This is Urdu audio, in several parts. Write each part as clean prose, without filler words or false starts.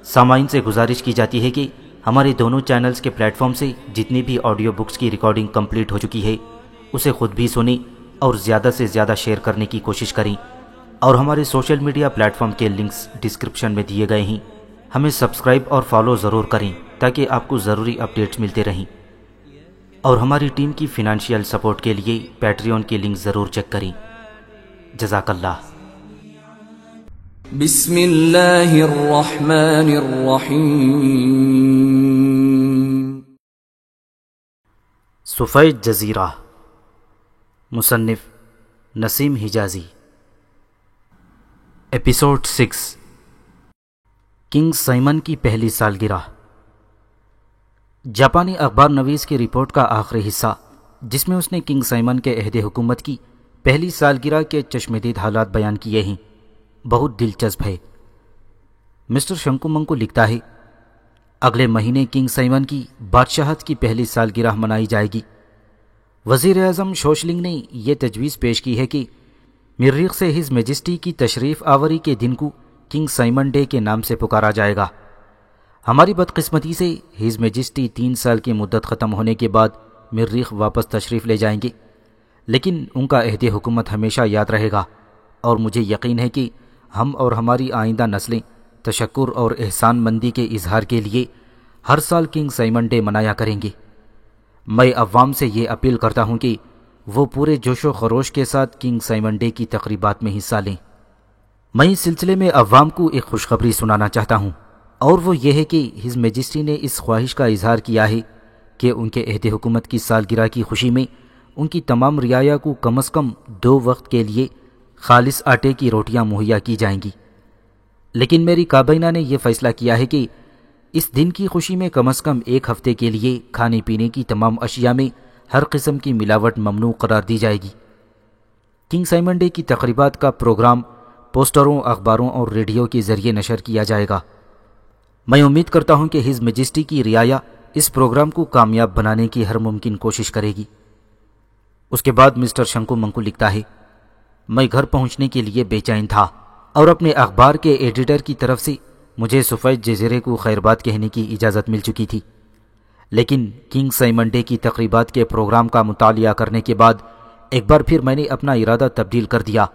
سامعین سے گزارش کی جاتی ہے کہ ہمارے دونوں چینلز کے پلیٹ فارم سے جتنی بھی آڈیو بکس کی ریکارڈنگ کمپلیٹ ہو چکی ہے اسے خود بھی سنیں اور زیادہ سے زیادہ شیئر کرنے کی کوشش کریں، اور ہمارے سوشل میڈیا پلیٹ فارم کے لنکس ڈسکرپشن میں دیے گئے ہیں۔ ہمیں سبسکرائب اور فالو ضرور کریں تاکہ آپ کو ضروری اپڈیٹس ملتے رہیں، اور ہماری ٹیم کی فنانشیل سپورٹ کے لیے پیٹریون کی لنک ضرور چیک کریں۔ جزاک اللہ۔ بسم اللہ الرحمن الرحیم۔ سفید جزیرہ، مصنف نسیم حجازی۔ ایپیسوڈ 6، کنگ سائمن کی پہلی سالگرہ۔ جاپانی اخبار نویس کی رپورٹ کا آخری حصہ، جس میں اس نے کنگ سائمن کے عہد حکومت کی پہلی سالگرہ کے چشمدید حالات بیان کیے ہیں، بہت دلچسپ ہے۔ مسٹر شنکو منکو لکھتا ہے، اگلے مہینے کنگ سائمن کی بادشاہت کی پہلی سالگرہ منائی جائے گی۔ وزیر اعظم شوشلنگ نے یہ تجویز پیش کی ہے کہ مریخ سے ہز میجسٹی کی تشریف آوری کے دن کو کنگ سائمن ڈے کے نام سے پکارا جائے گا۔ ہماری بدقسمتی سے ہز میجسٹی 3 سال کی مدت ختم ہونے کے بعد مریخ واپس تشریف لے جائیں گے، لیکن ان کا عہد حکومت ہمیشہ یاد رہے گا، اور مجھے یقین ہے کہ ہم اور ہماری آئندہ نسلیں تشکر اور احسان مندی کے اظہار کے لیے ہر سال کنگ سائمن ڈے منایا کریں گے۔ میں عوام سے یہ اپیل کرتا ہوں کہ وہ پورے جوش و خروش کے ساتھ کنگ سائمن ڈے کی تقریبات میں حصہ لیں۔ میں اس سلسلے میں عوام کو ایک خوشخبری سنانا چاہتا ہوں، اور وہ یہ ہے کہ ہز میجسٹی نے اس خواہش کا اظہار کیا ہے کہ ان کے عہد حکومت کی سالگرہ کی خوشی میں ان کی تمام رعایا کو کم از کم 2 وقت کے لیے خالص آٹے کی روٹیاں مہیا کی جائیں گی۔ لیکن میری کابینہ نے یہ فیصلہ کیا ہے کہ اس دن کی خوشی میں کم از کم 1 ہفتے کے لیے کھانے پینے کی تمام اشیاء میں ہر قسم کی ملاوٹ ممنوع قرار دی جائے گی۔ کنگ سائمن ڈے کی تقریبات کا پروگرام پوسٹروں، اخباروں اور ریڈیو کے ذریعے نشر کیا جائے گا۔ میں امید کرتا ہوں کہ ہز میجسٹی کی رعایا اس پروگرام کو کامیاب بنانے کی ہر ممکن کوشش کرے گی۔ اس کے بعد مسٹر شنکو منکو لکھتا ہے، میں گھر پہنچنے کے لیے بے چین تھا، اور اپنے اخبار کے ایڈیٹر کی طرف سے مجھے سفید جزیرے کو خیرباد کہنے کی اجازت مل چکی تھی، لیکن کنگ سائمن ڈے کی تقریبات کے پروگرام کا مطالعہ کرنے کے بعد ایک بار پھر میں نے اپنا ارادہ تبدیل کر دیا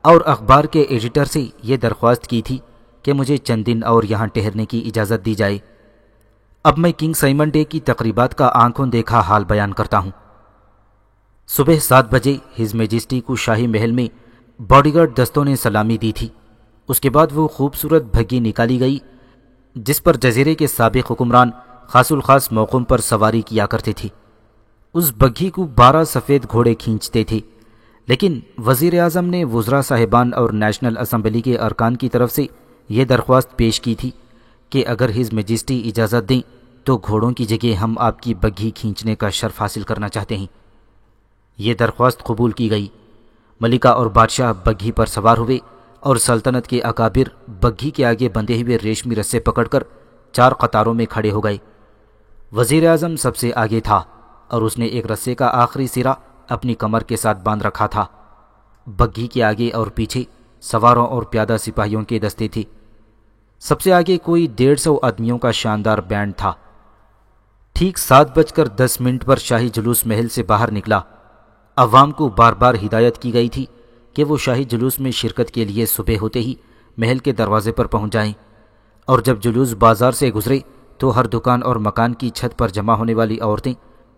اور اخبار کے ایڈیٹر سے یہ درخواست کی تھی کہ مجھے چند دن اور یہاں ٹھہرنے کی اجازت دی جائے۔ اب میں کنگ سائمن ڈے کی تقریبات کا آنکھوں دیکھا حال بیان کرتا ہوں۔ صبح 7 بجے ہز میجسٹی کو شاہی محل میں باڈی گارڈ دستوں نے سلامی دی تھی۔ اس کے بعد وہ خوبصورت بھگی نکالی گئی جس پر جزیرے کے سابق حکمران خاص الخاص موقعوں پر سواری کیا کرتے تھے۔ اس بگھی کو 12 سفید گھوڑے کھینچتے تھے، لیکن وزیر اعظم نے وزراء صاحبان اور نیشنل اسمبلی کے ارکان کی طرف سے یہ درخواست پیش کی تھی کہ اگر ہز میجسٹی اجازت دیں تو گھوڑوں کی جگہ ہم آپ کی بگھی کھینچنے کا شرف حاصل کرنا چاہتے ہیں۔ یہ درخواست قبول کی گئی۔ ملکہ اور بادشاہ بگھی پر سوار ہوئے اور سلطنت کے اکابر بگھی کے آگے بندھے ہوئے ریشمی رسے پکڑ کر 4 قطاروں میں کھڑے ہو گئے۔ وزیر اعظم سب سے آگے تھا اور اس نے ایک رسے کا آخری سرا اپنی کمر کے ساتھ باندھ رکھا تھا۔ بگھی کے آگے اور پیچھے سواروں اور پیادہ سپاہیوں کے دستے تھے۔ سب سے آگے کوئی 150 آدمیوں کا شاندار بینڈ تھا۔ ٹھیک 7:10 پر شاہی جلوس محل سے باہر نکلا۔ عوام کو بار بار ہدایت کی گئی تھی کہ وہ شاہی جلوس میں شرکت کے لیے صبح ہوتے ہی محل کے دروازے پر پہنچ جائیں، اور جب جلوس بازار سے گزرے تو ہر دکان اور مکان کی چھت پر جمع ہونے والی عورتیں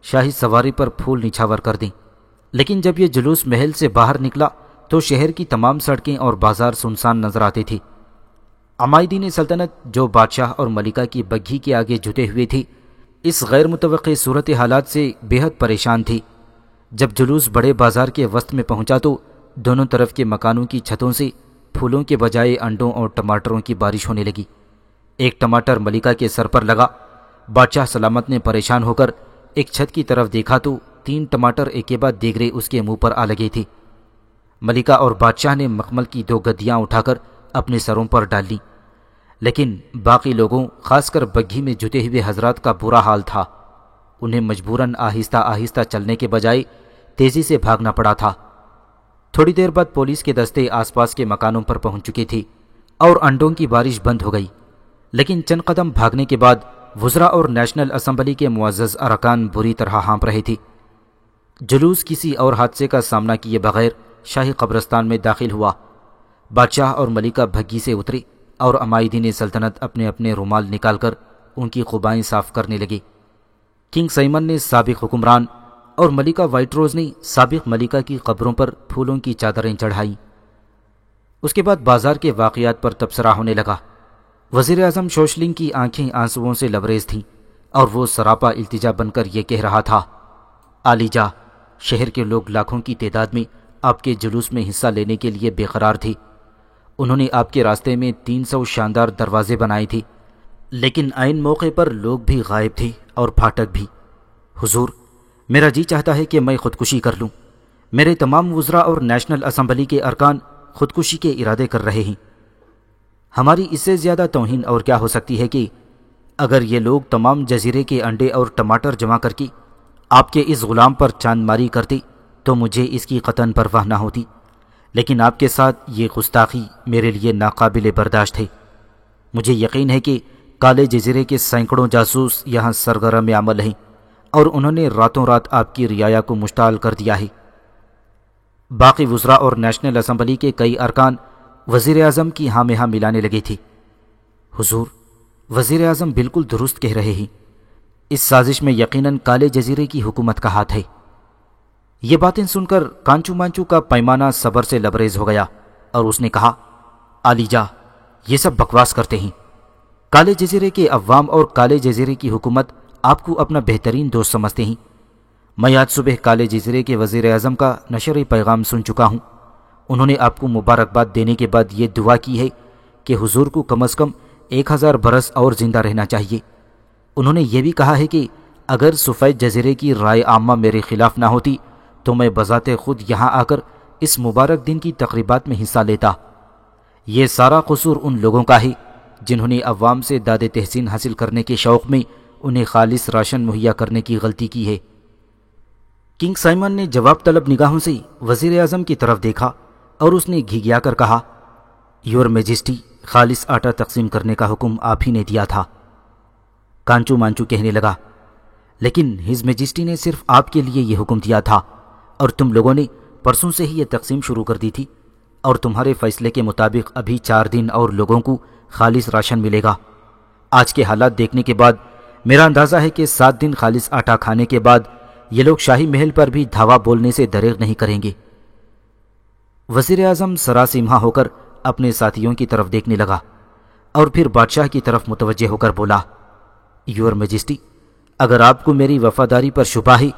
شاہی سواری پر پھول نچھاور کر دیں۔ لیکن جب یہ جلوس محل سے باہر نکلا تو شہر کی تمام سڑکیں اور بازار سنسان نظر آتے تھے۔ عمائدین سلطنت جو بادشاہ اور ملکہ کی بگھی کے آگے جھکے ہوئے تھے، اس غیر متوقع صورت حالات سے بے حد پریشان تھے۔ جب جلوس بڑے بازار کے وسط میں پہنچا تو دونوں طرف کے مکانوں کی چھتوں سے پھولوں کے بجائے انڈوں اور ٹماٹروں کی بارش ہونے لگی۔ ایک ٹماٹر ملکہ کے سر پر لگا۔ بادشاہ سلامت نے پریشان ہو کر ایک چھت کی طرف دیکھا تو 3 ٹماٹر ایک کے بعد دیگرے اس کے منہ پر آ لگے تھے۔ ملکہ اور بادشاہ نے مخمل کی 2 گدیاں اٹھا کر اپنے سروں پر ڈال لیں، لیکن باقی لوگوں خاص کر بگھی میں جتے ہوئے حضرات کا برا حال تھا۔ انہیں مجبوراً آہستہ آہستہ چلنے کے بجائے تیزی سے بھاگنا پڑا تھا۔ تھوڑی دیر بعد پولیس کے دستے آس پاس کے مکانوں پر پہنچ چکے تھے اور انڈوں کی بارش بند ہو گئی۔ لیکن چند قدم بھاگنے کے بعد وزراء اور نیشنل اسمبلی کے معزز ارکان بری طرح ہانپ رہے تھے۔ جلوس کسی اور حادثے کا سامنا کیے بغیر شاہی قبرستان میں داخل ہوا۔ بادشاہ اور ملکہ بھگی سے اترے اور عمائدین سلطنت اپنے اپنے رومال نکال کر ان کی قبائیں صاف کرنے لگے۔ کنگ سائمن نے سابق حکمران اور ملکہ وائٹ روز نے سابق ملکہ کی قبروں پر پھولوں کی چادریں چڑھائیں۔ اس کے بعد بازار کے واقعات پر تبصرہ ہونے لگا۔ وزیر اعظم شوشلنگ کی آنکھیں آنسوؤں سے لبریز تھیں اور وہ سراپا التجا بن کر یہ کہہ رہا تھا، عالی جاں، شہر کے لوگ لاکھوں کی تعداد میں آپ کے جلوس میں حصہ لینے کے لیے بے قرار تھے۔ انہوں نے آپ کے راستے میں 300 شاندار دروازے بنائے تھے، لیکن عین موقع پر لوگ بھی غائب تھے اور پھاٹک بھی۔ حضور، میرا جی چاہتا ہے کہ میں خودکشی کر لوں۔ میرے تمام وزراء اور نیشنل اسمبلی کے ارکان خودکشی کے ارادے کر رہے ہیں۔ ہماری اس سے زیادہ توہین اور کیا ہو سکتی ہے کہ اگر یہ لوگ تمام جزیرے کے انڈے اور ٹماٹر جمع کر کے آپ کے اس غلام پر چاند ماری کرتے تو مجھے اس کی قطعاً پرواہ نہ ہوتی، لیکن آپ کے ساتھ یہ گستاخی میرے لیے ناقابل برداشت ہے۔ مجھے یقین ہے کہ کالے جزیرے کے سینکڑوں جاسوس یہاں سرگرم عمل ہیں اور انہوں نے راتوں رات آپ کی رعایا کو مشتعل کر دیا ہے۔ باقی وزراء اور نیشنل اسمبلی کے کئی ارکان وزیر اعظم کی ہاں میں ہاں ملانے لگے تھے۔ حضور، وزیر اعظم بالکل درست کہہ رہے ہیں، اس سازش میں یقیناً کالے جزیرے کی حکومت کا ہاتھ ہے۔ یہ باتیں سن کر کانچو مانچو کا پیمانہ صبر سے لبریز ہو گیا اور اس نے کہا، عالی جاں، یہ سب بکواس کرتے ہیں۔ کالے جزیرے کے عوام اور کالے جزیرے کی حکومت آپ کو اپنا بہترین دوست سمجھتے ہیں۔ میں آج صبح کالے جزیرے کے وزیر اعظم کا نشری پیغام سن چکا ہوں۔ انہوں نے آپ کو مبارکباد دینے کے بعد یہ دعا کی ہے کہ حضور کو کم از کم 1000 برس اور زندہ رہنا چاہیے۔ انہوں نے یہ بھی کہا ہے کہ اگر سفید جزیرے کی رائے عامہ میرے خلاف نہ ہوتی تو میں بذات خود یہاں آ کر اس مبارک دن کی تقریبات میں حصہ لیتا۔ یہ سارا قصور ان لوگوں کا ہے جنہوں نے عوام سے داد تحسین حاصل کرنے کے شوق میں انہیں خالص راشن مہیا کرنے کی غلطی کی ہے۔ کنگ سائمن نے جواب طلب نگاہوں سے وزیر اعظم کی طرف دیکھا اور اس نے گھگیا کر کہا، یور میجسٹی، خالص آٹا تقسیم کرنے کا حکم آپ ہی نے دیا تھا۔ کانچو مانچو کہنے لگا، لیکن ہز میجسٹی نے صرف آپ کے لیے یہ حکم دیا تھا اور تم لوگوں نے پرسوں سے ہی یہ تقسیم شروع کر دی تھی، اور تمہارے فیصلے کے مطابق ابھی 4 دن اور لوگوں کو خالص راشن ملے گا۔ آج کے حالات دیکھنے کے بعد میرا اندازہ ہے کہ 7 دن خالص آٹا کھانے کے بعد یہ لوگ شاہی محل پر بھی دھاوا بولنے سے دریغ نہیں کریں گے۔ وزیر اعظم سراسیمہ ہو کر اپنے ساتھیوں کی طرف دیکھنے لگا اور پھر بادشاہ کی طرف متوجہ ہو کر بولا، یور میجسٹی، اگر آپ کو میری وفاداری پر شبہ ہے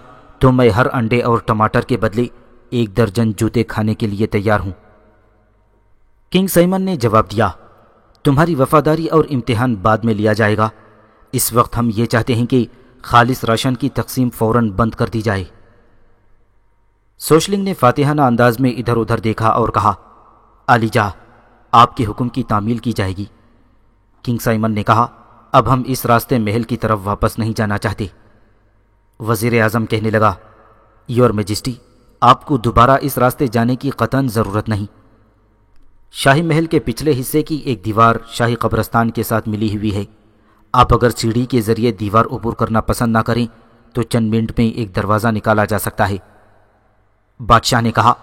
تو میں ہر انڈے اور ٹماٹر کے بدلے 1 درجن جوتے کھانے کے لیے تیار ہوں۔ کنگ سائمن نے جواب دیا، تمہاری وفاداری اور امتحان بعد میں لیا جائے گا، اس وقت ہم یہ چاہتے ہیں کہ خالص راشن کی تقسیم فوراً بند کر دی جائے۔ سوشلنگ نے فاتحانہ انداز میں ادھر ادھر دیکھا اور کہا، عالی جاں، آپ کے حکم کی تعمیل کی جائے گی۔ کنگ سائمن نے کہا، اب ہم اس راستے محل کی طرف واپس نہیں جانا چاہتے۔ وزیر اعظم کہنے لگا، یور میجسٹی، آپ کو دوبارہ اس راستے جانے کی قطعاً ضرورت نہیں۔ شاہی محل کے پچھلے حصے کی ایک دیوار شاہی قبرستان کے ساتھ ملی ہوئی ہے۔ آپ اگر سیڑھی کے ذریعے دیوار عبور کرنا پسند نہ کریں تو چند منٹ میں ایک دروازہ نکالا جا سکتا ہے۔ بادشاہ نے کہا،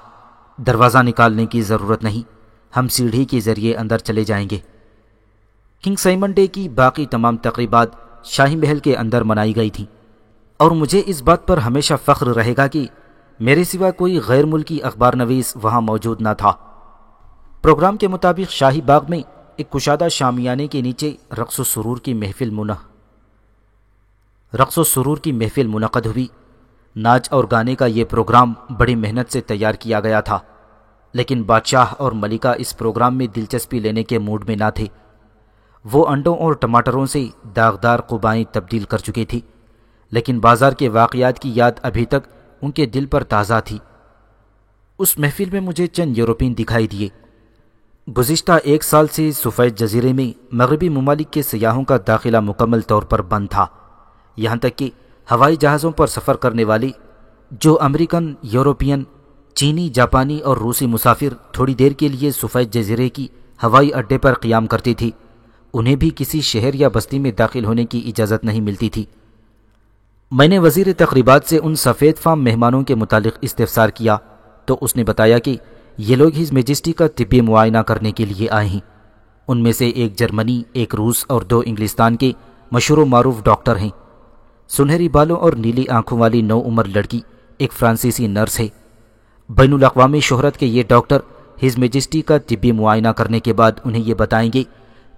دروازہ نکالنے کی ضرورت نہیں، ہم سیڑھی کے ذریعے اندر چلے جائیں گے۔ کنگ سائمن ڈے کی باقی تمام تقریبات شاہی محل کے اندر منائی گئی تھیں، اور مجھے اس بات پر ہمیشہ فخر رہے گا کہ میرے سوا کوئی غیر ملکی اخبار نویس وہاں موجود نہ تھا۔ پروگرام کے مطابق شاہی باغ میں ایک کشادہ شامیانے کے نیچے رقص و سرور کی محفل منعقد ہوئی۔ ناچ اور گانے کا یہ پروگرام بڑی محنت سے تیار کیا گیا تھا، لیکن بادشاہ اور ملکہ اس پروگرام میں دلچسپی لینے کے موڈ میں نہ تھے۔ وہ انڈوں اور ٹماٹروں سے داغدار قبائیں تبدیل کر چکے تھے، لیکن بازار کے واقعات کی یاد ابھی تک ان کے دل پر تازہ تھی۔ اس محفل میں مجھے چند یورپین دکھائی دیے۔ گزشتہ 1 سال سے سفید جزیرے میں مغربی ممالک کے سیاحوں کا داخلہ مکمل طور پر بند تھا، یہاں تک کہ ہوائی جہازوں پر سفر کرنے والے جو امریکن، یورپین، چینی، جاپانی اور روسی مسافر تھوڑی دیر کے لیے سفید جزیرے کی ہوائی اڈے پر قیام کرتے تھے، انہیں بھی کسی شہر یا بستی میں داخل ہونے کی اجازت نہیں ملتی تھی۔ میں نے وزیر تقریبات سے ان سفید فام مہمانوں کے متعلق استفسار کیا تو اس نے بتایا کہ یہ لوگ ہز میجسٹی کا طبی معائنہ کرنے کے لیے آئے ہیں۔ ان میں سے ایک جرمنی، ایک روس اور 2 انگلستان کے مشہور و معروف ڈاکٹر ہیں۔ سنہری بالوں اور نیلی آنکھوں والی نو عمر لڑکی ایک فرانسیسی نرس ہے۔ بین الاقوامی شہرت کے یہ ڈاکٹر ہز میجسٹی کا طبی معائنہ کرنے کے بعد انہیں یہ بتائیں گے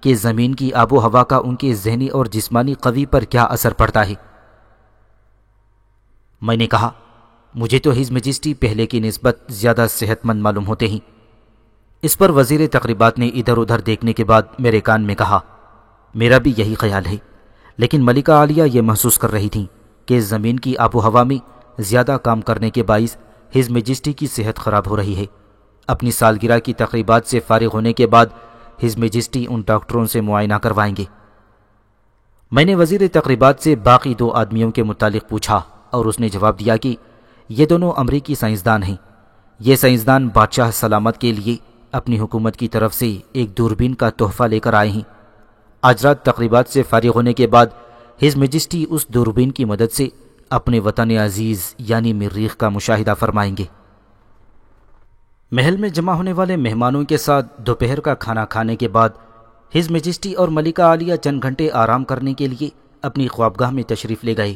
کہ زمین کی آب و ہوا کا ان کے ذہنی اور جسمانی قوی پر کیا اثر پڑتا ہے۔ میں نے کہا، مجھے تو ہز میجسٹی پہلے کی نسبت زیادہ صحت مند معلوم ہوتے ہیں۔ اس پر وزیر تقریبات نے ادھر ادھر دیکھنے کے بعد میرے کان میں کہا، میرا بھی یہی خیال ہے، لیکن ملکہ عالیہ یہ محسوس کر رہی تھیں کہ زمین کی آب و ہوا میں زیادہ کام کرنے کے باعث ہز میجسٹی کی صحت خراب ہو رہی ہے۔ اپنی سالگرہ کی تقریبات سے فارغ ہونے کے بعد ہز میجسٹی ان ڈاکٹروں سے معائنہ کروائیں گے۔ میں نے وزیر تقریبات سے باقی 2 آدمیوں کے متعلق پوچھا اور اس نے جواب دیا کہ یہ دونوں امریکی سائنسدان ہیں۔ یہ سائنسدان بادشاہ سلامت کے لیے اپنی حکومت کی طرف سے ایک دوربین کا تحفہ لے کر آئے ہیں۔ آج رات تقریبات سے فارغ ہونے کے بعد ہز میجسٹی اس دوربین کی مدد سے اپنے وطن عزیز یعنی مریخ کا مشاہدہ فرمائیں گے۔ محل میں جمع ہونے والے مہمانوں کے ساتھ دوپہر کا کھانا کھانے کے بعد ہز میجسٹی اور ملکہ عالیہ چند گھنٹے آرام کرنے کے لیے اپنی خوابگاہ میں تشریف لے گئے۔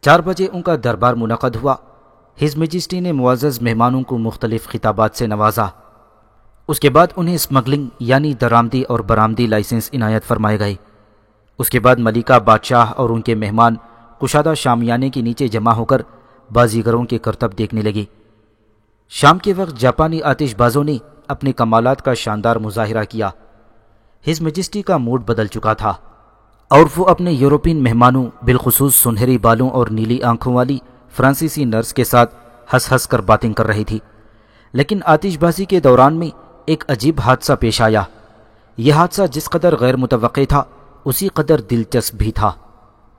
4 بجے ان کا دربار منعقد ہوا۔ ہز میجسٹی نے معزز مہمانوں کو مختلف خطابات سے نوازا۔ اس کے بعد انہیں اسمگلنگ یعنی درآمدی اور برآمدی لائسنس عنایت فرمائے گئے۔ اس کے بعد ملکہ، بادشاہ اور ان کے مہمان کشادہ شامیانے کے نیچے جمع ہو کر بازیگروں کے کرتب دیکھنے لگے۔ شام کے وقت جاپانی آتش بازوں نے اپنے کمالات کا شاندار مظاہرہ کیا۔ ہز میجسٹی کا موڈ بدل چکا تھا اور وہ اپنے یورپین مہمانوں بالخصوص سنہری بالوں اور نیلی آنکھوں والی فرانسیسی نرس کے ساتھ ہنس ہنس کر باتیں کر رہی تھی۔ لیکن آتش بازی کے دوران میں ایک عجیب حادثہ پیش آیا۔ یہ حادثہ جس قدر غیر متوقع تھا اسی قدر دلچسپ بھی تھا۔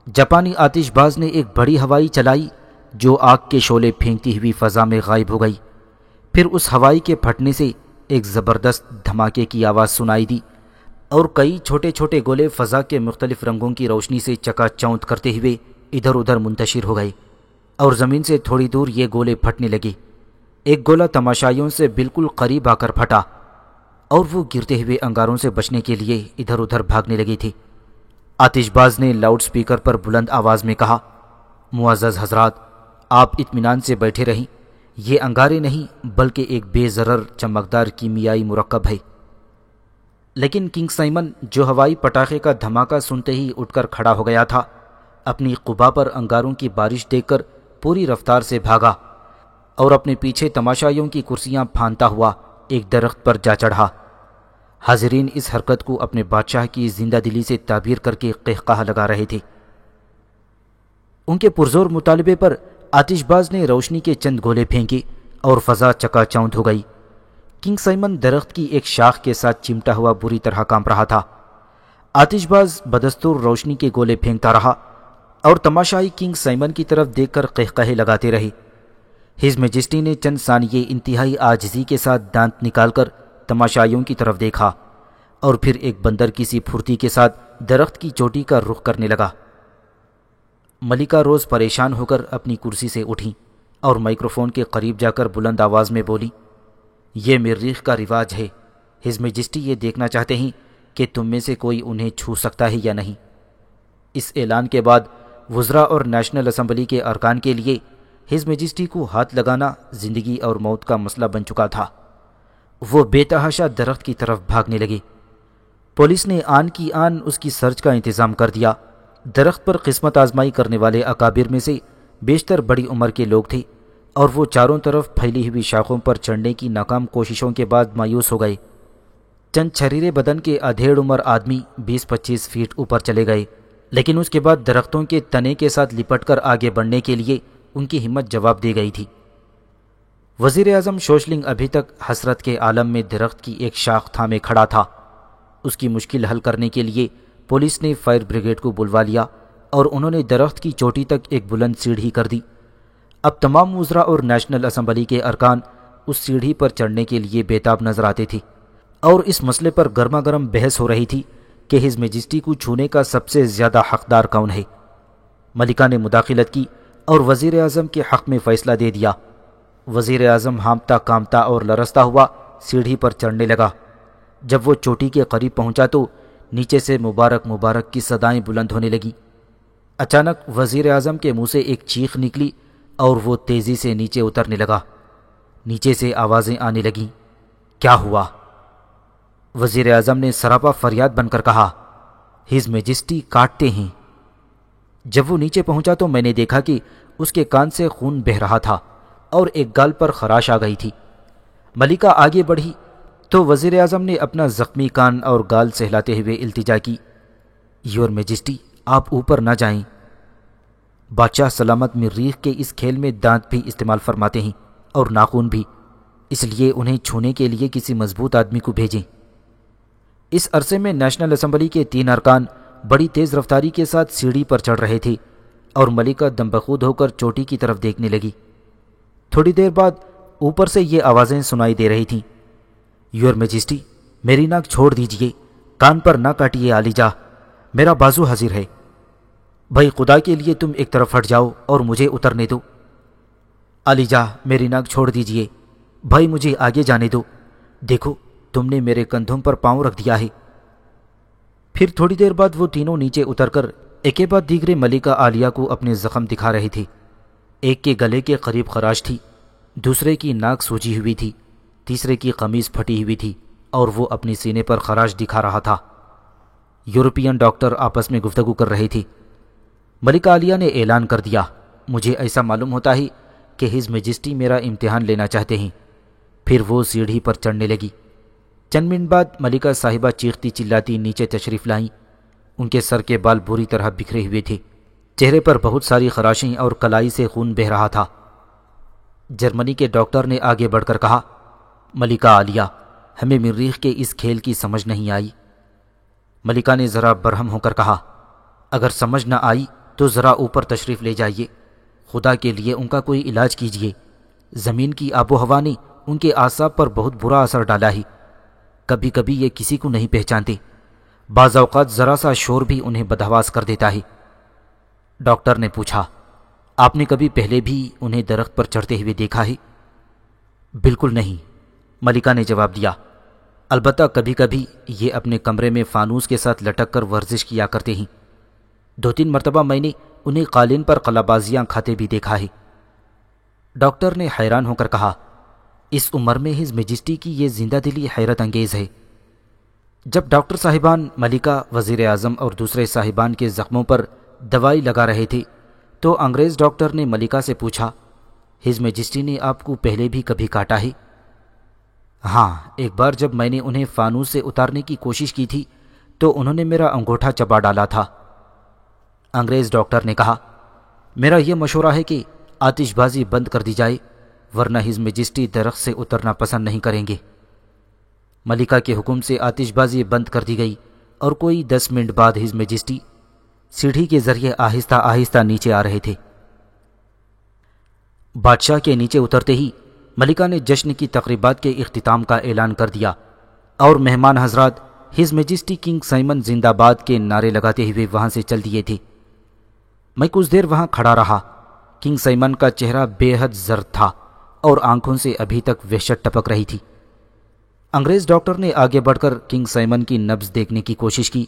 جاپانی آتش باز نے ایک بڑی ہوائی چلائی جو آگ کے شعلے پھینکتی ہوئی فضا میں غائب ہو گئی۔ پھر اس ہوائی کے پھٹنے سے ایک زبردست دھماکے کی آواز سنائی دی اور کئی چھوٹے چھوٹے گولے فضا کے مختلف رنگوں کی روشنی سے چکا چوندھ کرتے ہوئے ادھر ادھر منتشر ہو گئے اور زمین سے تھوڑی دور یہ گولے پھٹنے لگے۔ ایک گولہ تماشائیوں سے بالکل قریب آ کر پھٹا اور وہ گرتے ہوئے انگاروں سے بچنے کے لیے ادھر ادھر بھاگنے لگی تھی۔ آتش باز نے لاؤڈ سپیکر پر بلند آواز میں کہا، معزز حضرات، آپ اطمینان سے بیٹھے رہیں، یہ انگارے نہیں بلکہ ایک بے ضرر چمکدار کیمیائی مرکب ہے۔ لیکن کنگ سائمن جو ہوائی پٹاخے کا دھماکہ سنتے ہی اٹھ کر کھڑا ہو گیا تھا، اپنی قبا پر انگاروں کی بارش دیکھ کر پوری رفتار سے بھاگا اور اپنے پیچھے تماشائیوں کی کرسیاں پھاندتا ہوا ایک درخت پر جا چڑھا۔ حاضرین اس حرکت کو اپنے بادشاہ کی زندہ دلی سے تعبیر کر کے قہقہہ لگا رہے تھے۔ ان کے پرزور مطالبے پر آتش باز نے روشنی کے چند گولے پھینکے اور فضا چکا چوندھ ہو گئی۔ کنگ سائمن درخت کی ایک شاخ کے ساتھ چمٹا ہوا بری طرح کانپ رہا تھا۔ آتش باز بدستور روشنی کے گولے پھینکتا رہا اور تماشائی کنگ سائمن کی طرف دیکھ کر قہقہے لگاتے رہے۔ ہز میجسٹی نے چند ثانیے انتہائی عاجزی کے ساتھ دانت نکال کر تماشائیوں کی طرف دیکھا اور پھر ایک بندر کسی پھرتی کے ساتھ درخت کی چوٹی کا رخ کرنے لگا۔ ملکہ روز پریشان ہو کر اپنی کرسی سے اٹھیں اور مائکروفون کے قریب جا کر بلند آواز میں بولی، یہ مریخ کا رواج ہے، ہز میجسٹی یہ دیکھنا چاہتے ہیں کہ تم میں سے کوئی انہیں چھو سکتا ہے یا نہیں۔ اس اعلان کے بعد وزراء اور نیشنل اسمبلی کے ارکان کے لیے ہز میجسٹی کو ہاتھ لگانا زندگی اور موت کا مسئلہ بن چکا تھا۔ وہ بے تحاشا درخت کی طرف بھاگنے لگے۔ پولیس نے آن کی آن اس کی سرچ کا انتظام کر دیا۔ درخت پر قسمت آزمائی کرنے والے اکابر میں سے بیشتر بڑی عمر کے لوگ تھے اور وہ چاروں طرف پھیلی ہوئی شاخوں پر چڑھنے کی ناکام کوششوں کے بعد مایوس ہو گئے۔ چند چھریرے بدن کے ادھیڑ عمر آدمی 20-25 فیٹ اوپر چلے گئے، لیکن اس کے بعد درختوں کے تنے کے ساتھ لپٹ کر آگے بڑھنے کے لیے ان کی ہمت جواب دے گئی تھی۔ وزیر اعظم شوشلنگ ابھی تک حسرت کے عالم میں درخت کی ایک شاخ تھامے کھڑا تھا۔ اس کی مشکل حل کرنے کے لیے پولیس نے فائر بریگیڈ کو بلوا لیا اور انہوں نے درخت کی چوٹی تک ایک بلند سیڑھی کر دی۔ اب تمام وزراء اور نیشنل اسمبلی کے ارکان اس سیڑھی پر چڑھنے کے لیے بے تاب نظر آتے تھے اور اس مسئلے پر گرما گرم بحث ہو رہی تھی کہ ہز میجسٹی کو چھونے کا سب سے زیادہ حقدار کون ہے۔ ملکہ نے مداخلت کی اور وزیر اعظم کے حق میں فیصلہ دے دیا۔ وزیر اعظم ہانپتا کامتا اور لرزتا ہوا سیڑھی پر چڑھنے لگا۔ جب وہ چوٹی کے قریب پہنچا تو نیچے سے مبارک مبارک کی صدائیں بلند ہونے لگی۔ اچانک وزیر اعظم کے منہ سے ایک چیخ نکلی اور وہ تیزی سے نیچے اترنے لگا۔ نیچے سے آوازیں آنے لگیں، کیا ہوا؟ وزیر اعظم نے سراپا فریاد بن کر کہا، ہز میجسٹی کاٹتے ہیں۔ جب وہ نیچے پہنچا تو میں نے دیکھا کہ اس کے کان سے خون بہہ رہا تھا اور ایک گال پر خراش آ گئی تھی۔ ملکہ آگے بڑھی تو وزیر اعظم نے اپنا زخمی کان اور گال سہلاتے ہوئے التجا کی، یور میجسٹی آپ اوپر نہ جائیں۔ بادشاہ سلامت مریخ کے اس کھیل میں دانت بھی استعمال فرماتے ہیں اور ناخون بھی، اس لیے انہیں چھونے کے لیے کسی مضبوط آدمی کو بھیجیں۔ اس عرصے میں نیشنل اسمبلی کے 3 ارکان بڑی تیز رفتاری کے ساتھ سیڑھی پر چڑھ رہے تھے اور ملکہ دم بخود ہو کر چوٹی کی طرف دیکھنے لگی۔ تھوڑی دیر بعد اوپر سے یہ آوازیں سنائی دے رہی تھیں، یور میجسٹی میری ناک چھوڑ دیجئے، کان پر نہ کاٹیے عالیجا، میرا بازو حاضر ہے۔ بھائی خدا کے لیے تم ایک طرف ہٹ جاؤ اور مجھے اترنے دو۔ عالیجا میری ناک چھوڑ دیجئے، بھائی مجھے آگے جانے دو، دیکھو تم نے میرے کندھوں پر پاؤں رکھ دیا ہے۔ پھر تھوڑی دیر بعد وہ تینوں نیچے اتر کر ایک کے بعد دیگرے ملکہ عالیہ کو اپنے زخم دکھا رہے تھے۔ ایک کے گلے کے قریب خراش تھی، دوسرے کی ناک سوجی ہوئی تھی، تیسرے کی قمیض پھٹی ہوئی تھی اور وہ اپنی سینے پر خراش دکھا رہا تھا۔ یورپین ڈاکٹر آپس میں گفتگو کر رہے تھے۔ ملکہ عالیہ نے اعلان کر دیا، مجھے ایسا معلوم ہوتا ہے کہ ہز میجسٹی میرا امتحان لینا چاہتے ہیں۔ پھر وہ سیڑھی پر چڑھنے لگی۔ چند منٹ بعد ملکہ صاحبہ چیختی چلاتی نیچے تشریف لائیں۔ ان کے سر کے بال بری طرح بکھرے ہوئے تھے، چہرے پر بہت ساری خراشیں اور کلائی سے خون بہہ رہا تھا۔ جرمنی کے ڈاکٹر نے آگے بڑھ کر کہا، ملکہ عالیہ ہمیں مریخ کے اس کھیل کی سمجھ نہیں آئی۔ ملکہ نے ذرا برہم ہو کر کہا، اگر سمجھ نہ آئی تو ذرا اوپر تشریف لے جائیے، خدا کے لیے ان کا کوئی علاج کیجیے۔ زمین کی آب و ہوا نے ان کے اعصاب پر بہت برا اثر ڈالا ہے، کبھی کبھی یہ کسی کو نہیں پہچانتے، بعض اوقات ذرا سا شور بھی انہیں بدحواس کر دیتا ہے۔ ڈاکٹر نے پوچھا، آپ نے کبھی پہلے بھی انہیں درخت پر چڑھتے ہوئے دیکھا ہے؟ بالکل نہیں، ملکہ نے جواب دیا، البتہ کبھی کبھی یہ اپنے کمرے میں فانوس کے ساتھ لٹک کر ورزش کیا کرتے ہیں۔ 2-3 مرتبہ میں نے انہیں قالین پر قلابازیاں کھاتے بھی دیکھا ہے۔ ڈاکٹر نے حیران ہو کر کہا، اس عمر میں ہز میجسٹی کی یہ زندہ دلی حیرت انگیز ہے۔ جب ڈاکٹر صاحبان ملکہ، وزیر اعظم اور دوسرے صاحبان کے زخموں پر دوائی لگا رہے تھے تو انگریز ڈاکٹر نے ملکہ سے پوچھا، ہز میجسٹی نے آپ کو پہلے بھی کبھی کاٹا ہے؟ ہاں، ایک بار جب میں نے انہیں فانوس سے اتارنے کی کوشش کی تھی تو انہوں نے میرا انگوٹھا چبا ڈالا تھا۔ انگریز ڈاکٹر نے کہا، میرا یہ مشورہ ہے کہ آتش بازی بند کر دی جائے، ورنہ ہز میجسٹی درخت سے اترنا پسند نہیں کریں گے۔ ملکہ کے حکم سے آتش بازی بند کر دی گئی اور کوئی 10 منٹ بعد ہز میجسٹی سیڑھی کے ذریعے آہستہ آہستہ نیچے آ رہے تھے۔ بادشاہ کے نیچے اترتے ہی ملکہ نے جشن کی تقریبات کے اختتام کا اعلان کر دیا اور مہمان حضرات ہز میجسٹی کنگ سائمن زندہ باد کے نعرے لگاتے ہوئے وہاں سے چل دیے تھے۔ میں کچھ دیر وہاں کھڑا رہا۔ کنگ سائمن کا چہرہ بے حد زرد تھا اور آنکھوں سے ابھی تک وحشت ٹپک رہی تھی۔ انگریز ڈاکٹر نے آگے بڑھ کر کنگ سائمن کی نبض دیکھنے کی کوشش کی،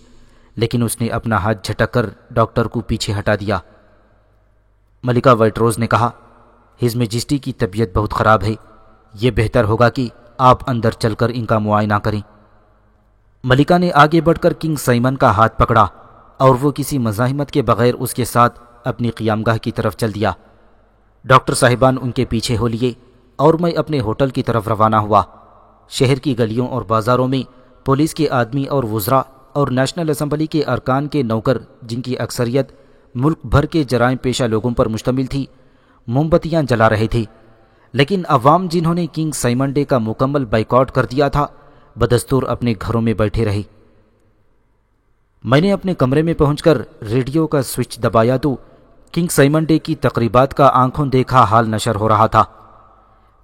لیکن اس نے اپنا ہاتھ جھٹک کر ڈاکٹر کو پیچھے ہٹا دیا۔ ملکہ وائٹ روز نے کہا، ہز میجسٹی کی طبیعت بہت خراب ہے، یہ بہتر ہوگا کہ آپ اندر چل کر ان کا معائنہ کریں۔ ملکہ نے آگے بڑھ کر کنگ سائمن کا ہاتھ پکڑا اور وہ کسی مزاحمت کے بغیر اس کے ساتھ اپنی قیامگاہ کی طرف چل دیا۔ ڈاکٹر صاحبان ان کے پیچھے ہو لیے اور میں اپنے ہوٹل کی طرف روانہ ہوا۔ شہر کی گلیوں اور بازاروں میں پولیس کے آدمی اور وزراء اور نیشنل اسمبلی کے ارکان کے نوکر، جن کی اکثریت ملک بھر کے جرائم پیشہ لوگوں پر مشتمل تھی، موم بتیاں جلا رہے تھے، لیکن عوام جنہوں نے کنگ سائمن ڈے کا مکمل بائیکاٹ کر دیا تھا، بدستور اپنے گھروں میں بیٹھے رہے۔ میں نے اپنے کمرے میں پہنچ کر ریڈیو کا سوئچ دبایا تو کنگ سائمن ڈے کی تقریبات کا آنکھوں دیکھا حال نشر ہو رہا تھا۔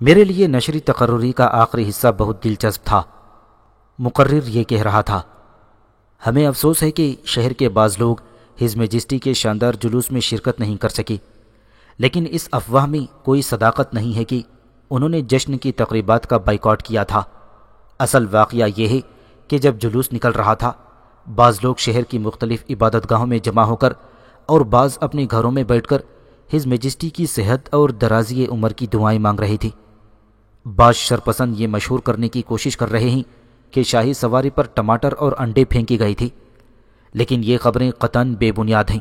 میرے لیے نشری تقرری کا آخری حصہ بہت دلچسپ تھا۔ مقرر یہ کہہ رہا تھا، ہمیں افسوس ہے کہ شہر کے بعض لوگ ہز میجسٹی کے شاندار جلوس میں شرکت نہیں کر سکے، لیکن اس افواہ میں کوئی صداقت نہیں ہے کہ انہوں نے جشن کی تقریبات کا بائیکاٹ کیا تھا۔ اصل واقعہ یہ ہے کہ جب جلوس نکل رہا تھا، بعض لوگ شہر کی مختلف عبادت گاہوں میں جمع ہو کر اور بعض اپنے گھروں میں بیٹھ کر ہز میجسٹی کی صحت اور درازی عمر کی دعائیں مانگ رہے تھے۔ بعض شرپسند یہ مشہور کرنے کی کوشش کر رہے ہیں کہ شاہی سواری پر ٹماٹر اور انڈے پھینکی گئی تھی، لیکن یہ خبریں قطعاً بے بنیاد ہیں۔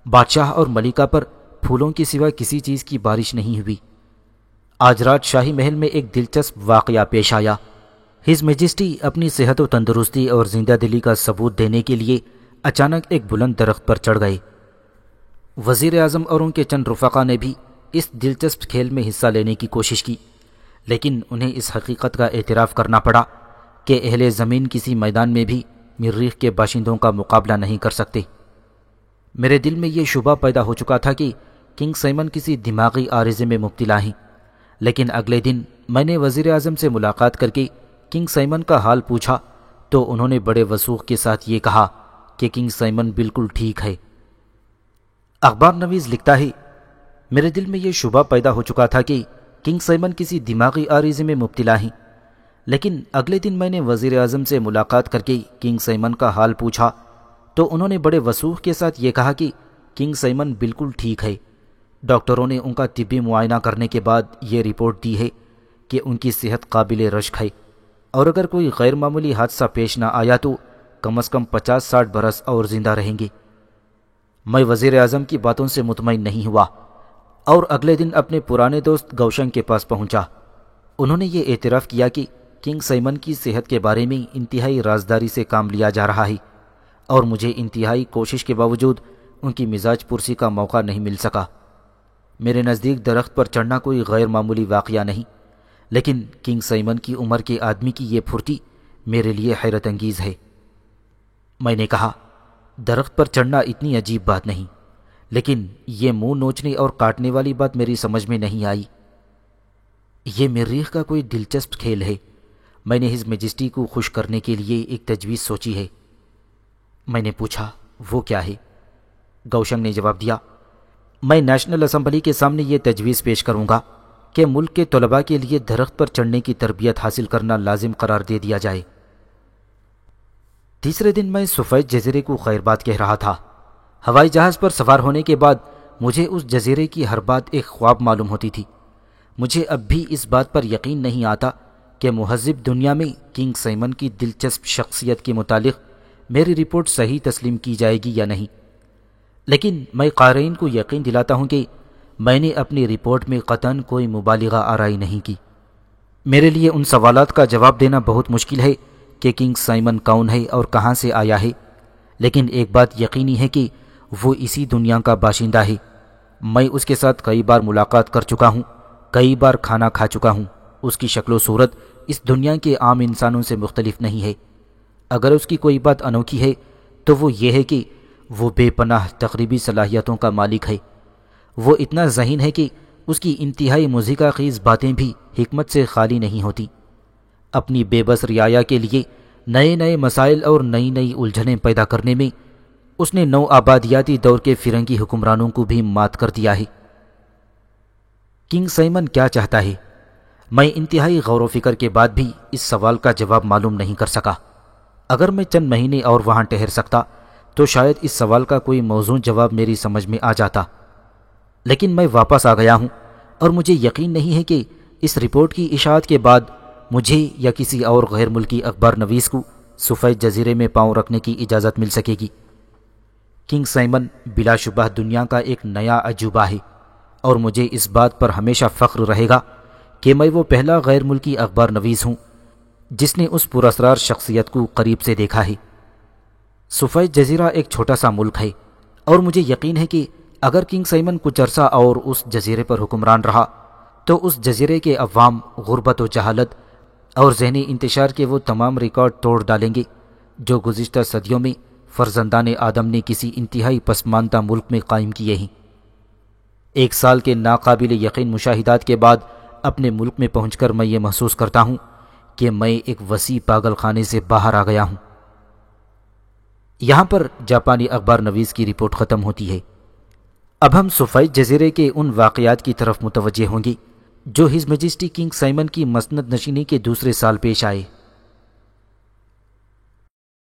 بادشاہ اور ملکہ پر پھولوں کے سوا کسی چیز کی بارش نہیں ہوئی۔ آج رات شاہی محل میں ایک دلچسپ واقعہ پیش آیا۔ ہز میجسٹی اپنی صحت و تندرستی اور زندہ دلی کا ثبوت دینے کے لیے اچانک ایک بلند درخت پر چڑھ گئے۔ وزیر اعظم اور ان کے چند رفقا نے بھی اس دلچسپ کھیل میں حصہ لینے کی کوشش کی، لیکن انہیں اس حقیقت کا اعتراف کرنا پڑا کہ اہل زمین کسی میدان میں بھی مریخ کے باشندوں کا مقابلہ نہیں کر سکتے۔ میرے دل میں یہ شبہ پیدا ہو چکا تھا کہ کنگ سائمن کسی دماغی عارضے میں مبتلا ہیں، لیکن اگلے دن میں نے وزیر اعظم سے ملاقات کر کے کنگ سائمن کا حال پوچھا تو انہوں نے بڑے وثوق کے ساتھ یہ کہا کہ کنگ سائمن بالکل ٹھیک ہے۔ اخبار نویس لکھتا ہے، میرے دل میں یہ شبہ پیدا ہو چکا تھا کہ کنگ سائمن کسی دماغی عارضے میں مبتلا ہیں، لیکن اگلے دن میں نے وزیر اعظم سے ملاقات کر کے کنگ سائمن کا حال پوچھا تو انہوں نے بڑے وثوق کے ساتھ یہ کہا کہ کنگ سائمن بالکل ٹھیک ہے۔ ڈاکٹروں نے ان کا طبی معائنہ کرنے کے بعد یہ رپورٹ دی ہے کہ ان کی صحت قابل رشک ہے، اور اگر کوئی غیر معمولی حادثہ پیش نہ آیا تو کم از کم 50-60 برس اور زندہ رہیں گے۔ میں وزیر اعظم کی باتوں سے مطمئن نہیں ہوا اور اگلے دن اپنے پرانے دوست گوشنگ کے پاس پہنچا۔ انہوں نے یہ اعتراف کیا کہ کنگ سائمن کی صحت کے بارے میں انتہائی رازداری سے کام لیا جا رہا ہے، اور مجھے انتہائی کوشش کے باوجود ان کی مزاج پرسی کا موقع نہیں مل سکا۔ میرے نزدیک درخت پر چڑھنا کوئی غیر معمولی واقعہ نہیں، لیکن کنگ سائمن کی عمر کے آدمی کی یہ پھرتی میرے لیے حیرت انگیز ہے۔ میں نے کہا، درخت پر چڑھنا اتنی عجیب بات نہیں، لیکن یہ منہ نوچنے اور کاٹنے والی بات میری سمجھ میں نہیں آئی۔ یہ مریخ کا کوئی دلچسپ کھیل ہے۔ میں نے ہز میجسٹی کو خوش کرنے کے لیے ایک تجویز سوچی ہے۔ میں نے پوچھا، وہ کیا ہے؟ گوشنگ نے جواب دیا، میں نیشنل اسمبلی کے سامنے یہ تجویز پیش کروں گا کہ ملک کے طلباء کے لیے درخت پر چڑھنے کی تربیت حاصل کرنا لازم قرار دے دیا جائے۔ تیسرے دن میں سفید جزیرے کو خیر بات کہہ رہا تھا۔ ہوائی جہاز پر سوار ہونے کے بعد مجھے اس جزیرے کی ہر بات ایک خواب معلوم ہوتی تھی۔ مجھے اب بھی اس بات پر یقین نہیں آتا کہ مہذب دنیا میں کنگ سائمن کی دلچسپ شخصیت کے متعلق میری رپورٹ صحیح تسلیم کی جائے گی یا نہیں، لیکن میں قارئین کو یقین دلاتا ہوں کہ میں نے اپنی رپورٹ میں قطعاً کوئی مبالغہ آرائی نہیں کی۔ میرے لیے ان سوالات کا جواب دینا بہت مشکل ہے کہ کنگ سائمن کون ہے اور کہاں سے آیا ہے، لیکن ایک بات یقینی ہے کہ وہ اسی دنیا کا باشندہ ہے۔ میں اس کے ساتھ کئی بار ملاقات کر چکا ہوں، کئی بار کھانا کھا چکا ہوں۔ اس کی شکل و صورت اس دنیا کے عام انسانوں سے مختلف نہیں ہے۔ اگر اس کی کوئی بات انوکھی ہے تو وہ یہ ہے کہ وہ بے پناہ تقریبی صلاحیتوں کا مالک ہے۔ وہ اتنا ذہین ہے کہ اس کی انتہائی مضحکہ خیز باتیں بھی حکمت سے خالی نہیں ہوتی۔ اپنی بے بس رعایا کے لیے نئے نئے مسائل اور نئی نئی الجھنیں پیدا کرنے میں اس نے نو آبادیاتی دور کے فرنگی حکمرانوں کو بھی مات کر دیا ہے۔ کنگ سائمن کیا چاہتا ہے؟ میں انتہائی غور و فکر کے بعد بھی اس سوال کا جواب معلوم نہیں کر سکا۔ اگر میں چند مہینے اور وہاں ٹھہر سکتا تو شاید اس سوال کا کوئی موزوں جواب میری سمجھ میں آ جاتا، لیکن میں واپس آ گیا ہوں اور مجھے یقین نہیں ہے کہ اس رپورٹ کی اشاعت کے بعد مجھے یا کسی اور غیر ملکی اخبار نویس کو سفید جزیرے میں پاؤں رکھنے کی اجازت مل سکے گی۔ کنگ سائمن بلا شبہ دنیا کا ایک نیا عجوبہ ہے، اور مجھے اس بات پر ہمیشہ فخر رہے گا کہ میں وہ پہلا غیر ملکی اخبار نویس ہوں جس نے اس پراسرار شخصیت کو قریب سے دیکھا ہے۔ سفید جزیرہ ایک چھوٹا سا ملک ہے، اور مجھے یقین ہے کہ اگر کنگ سائمن کچھ عرصہ اور اس جزیرے پر حکمران رہا تو اس جزیرے کے عوام غربت و جہالت اور ذہنی انتشار کے وہ تمام ریکارڈ توڑ ڈالیں گے جو گزشتہ صدیوں میں فرزندان آدم نے کسی انتہائی پسماندہ ملک میں قائم کیے ہیں۔ 1 سال کے ناقابل یقین مشاہدات کے بعد اپنے ملک میں پہنچ کر میں یہ محسوس کرتا ہوں کہ میں ایک وسیع پاگل خانے سے باہر آ گیا ہوں۔ یہاں پر جاپانی اخبار نویس کی رپورٹ ختم ہوتی ہے۔ اب ہم سوفائٹ جزیرے کے ان واقعات کی طرف متوجہ ہوں گے جو ہز میجسٹی کنگ سائمن کی مسند نشینی کے دوسرے سال پیش آئے۔